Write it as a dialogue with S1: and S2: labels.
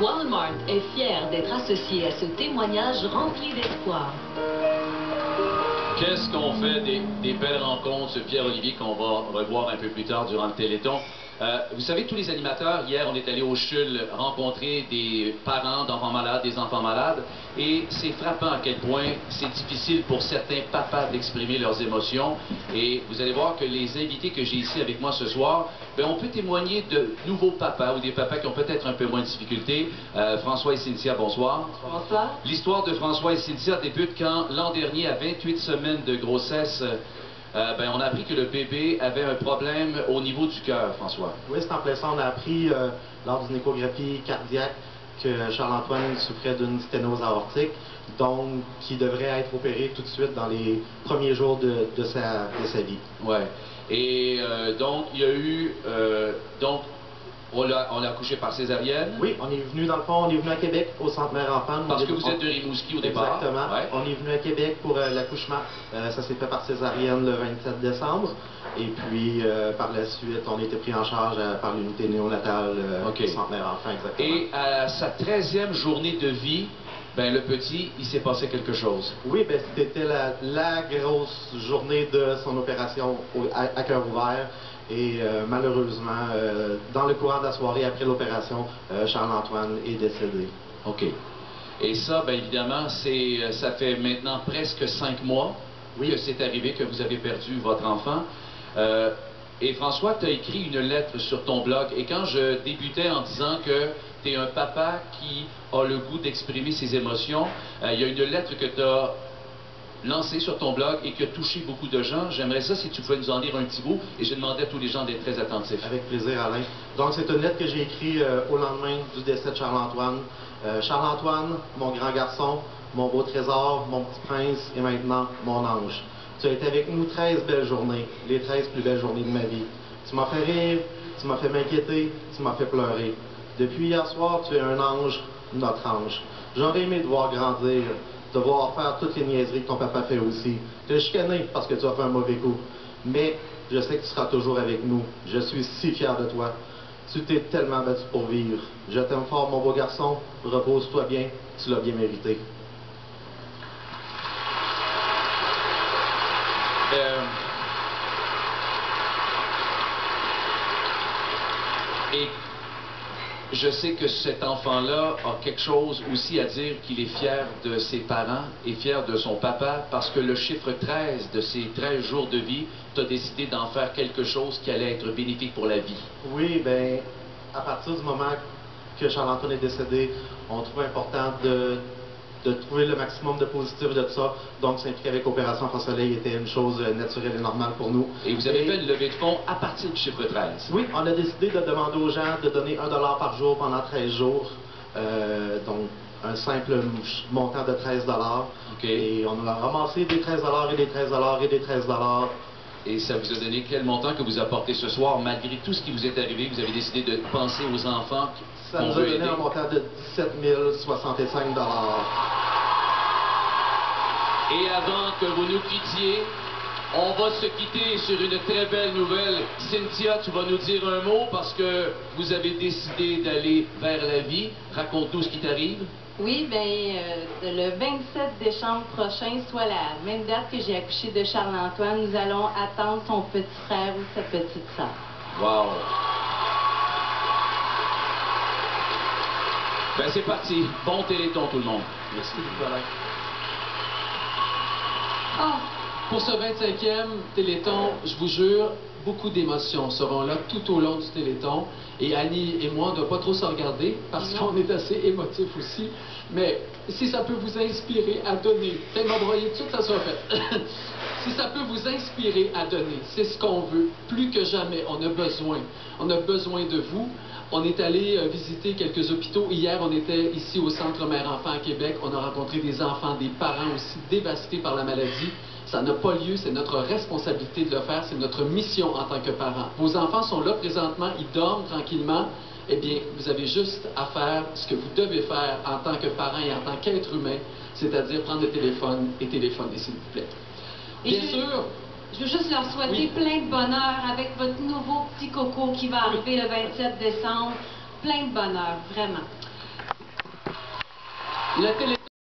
S1: Walmart est fier d'être associé à ce témoignage rempli d'espoir.
S2: Qu'est-ce qu'on fait des belles rencontres, ce Pierre-Olivier, qu'on va revoir un peu plus tard durant le Téléthon. Vous savez, tous les animateurs, hier, on est allé au CHUL rencontrer des parents d'enfants malades, des enfants malades, et c'est frappant à quel point c'est difficile pour certains papas d'exprimer leurs émotions. Et vous allez voir que les invités que j'ai ici avec moi ce soir, ben, on peut témoigner de nouveaux papas ou des papas qui ont peut-être un peu moins de difficultés. François et Cynthia, bonsoir.
S1: Bonsoir.
S2: L'histoire de François et Cynthia débute quand, l'an dernier, à 28 semaines de grossesse, ben, on a appris que le bébé avait un problème au niveau du cœur, François.
S3: Oui, c'est en plein ça. On a appris lors d'une échographie cardiaque que Charles-Antoine souffrait d'une sténose aortique, donc qui devrait être opéré tout de suite dans les premiers jours de sa vie.
S2: Ouais. Et donc, il y a eu... on l'a accouché par césarienne.
S3: Oui, on est venu, dans le fond, on est venu à Québec, au Centre Mère-Enfant.
S2: Parce que vous êtes de Rimouski au départ.
S3: Exactement. Ouais. On est venu à Québec pour l'accouchement. Ça s'est fait par césarienne le 27 décembre. Et puis, par la suite, on a été pris en charge par l'unité néonatale au Centre Mère-Enfant, exactement.
S2: Et à sa 13e journée de vie, ben, le petit, il s'est passé quelque chose.
S3: Oui, ben, c'était la grosse journée de son opération à cœur ouvert. Et malheureusement, dans le courant de la soirée après l'opération, Charles-Antoine est décédé.
S2: OK. Et ça, bien évidemment, ça fait maintenant presque 5 mois que c'est arrivé, que vous avez perdu votre enfant. Et François, tu as écrit une lettre sur ton blog. Et quand je débutais en disant que tu es un papa qui a le goût d'exprimer ses émotions, il y a une lettre que tu as lancé sur ton blog et qui a touché beaucoup de gens. J'aimerais ça si tu pouvais nous en lire un petit bout, et je demandais à tous les gens d'être très attentifs.
S3: Avec plaisir, Alain. Donc, c'est une lettre que j'ai écrite au lendemain du décès de Charles-Antoine. Charles-Antoine, mon grand garçon, mon beau trésor, mon petit prince, et maintenant, mon ange. Tu as été avec nous 13 belles journées, les 13 plus belles journées de ma vie. Tu m'as fait rire, tu m'as fait m'inquiéter, tu m'as fait pleurer. Depuis hier soir, tu es un ange, notre ange. J'aurais aimé te voir grandir, de voir faire toutes les niaiseries que ton papa fait aussi. Te chicaner parce que tu as fait un mauvais coup. Mais je sais que tu seras toujours avec nous. Je suis si fier de toi. Tu t'es tellement battu pour vivre. Je t'aime fort, mon beau garçon. Repose-toi bien. Tu l'as bien mérité.
S2: Et je sais que cet enfant-là a quelque chose aussi à dire, qu'il est fier de ses parents et fier de son papa, parce que le chiffre 13 de ses 13 jours de vie, tu as décidé d'en faire quelque chose qui allait être bénéfique pour la vie.
S3: Oui, bien, à partir du moment que Charles-Antoine est décédé, on trouve important de trouver le maximum de positif de tout ça. Donc, s'impliquer avec Opération Enfant Soleil était une chose naturelle et normale pour nous.
S2: Et vous avez fait une levée de fonds à partir du chiffre 13.
S3: Oui, on a décidé de demander aux gens de donner 1 $ par jour pendant 13 jours. Donc, un simple montant de 13 $.
S2: Okay.
S3: Et on a ramassé des 13 $ et des 13 $ et des 13 $.
S2: Et ça vous a donné quel montant que vous apportez ce soir, malgré tout ce qui vous est arrivé? Vous avez décidé de penser aux enfants.
S3: Ça nous a donné un montant de 17 065 $.
S2: Et avant que vous nous quittiez, on va se quitter sur une très belle nouvelle. Cynthia, tu vas nous dire un mot parce que vous avez décidé d'aller vers la vie. Raconte-nous ce qui t'arrive.
S4: Oui, bien, le 27 décembre prochain, soit la même date que j'ai accouché de Charles-Antoine, nous allons attendre son petit frère ou sa petite sœur.
S2: Wow! Ben c'est parti. Bon Téléthon tout le monde.
S3: Merci beaucoup, Alain.
S5: Pour ce 25e Téléthon, je vous jure, beaucoup d'émotions seront là tout au long du Téléthon. Et Annie et moi, on ne doit pas trop se regarder parce qu'on est assez émotifs aussi. Mais si ça peut vous inspirer à donner, tellement broyer tout ça soit fait. Si ça peut vous inspirer à donner, c'est ce qu'on veut. Plus que jamais, on a besoin de vous. On est allé visiter quelques hôpitaux. Hier, on était ici au Centre Mère-Enfant à Québec. On a rencontré des enfants, des parents aussi dévastés par la maladie. Ça n'a pas lieu, c'est notre responsabilité de le faire, c'est notre mission en tant que parents. Vos enfants sont là présentement, ils dorment tranquillement. Eh bien, vous avez juste à faire ce que vous devez faire en tant que parent et en tant qu'être humain, c'est-à-dire prendre le téléphone et téléphoner, s'il vous plaît. Bien sûr...
S6: Je veux juste leur souhaiter plein de bonheur avec votre nouveau petit coco qui va arriver le 27 décembre. Plein de bonheur, vraiment.
S5: Le Téléthon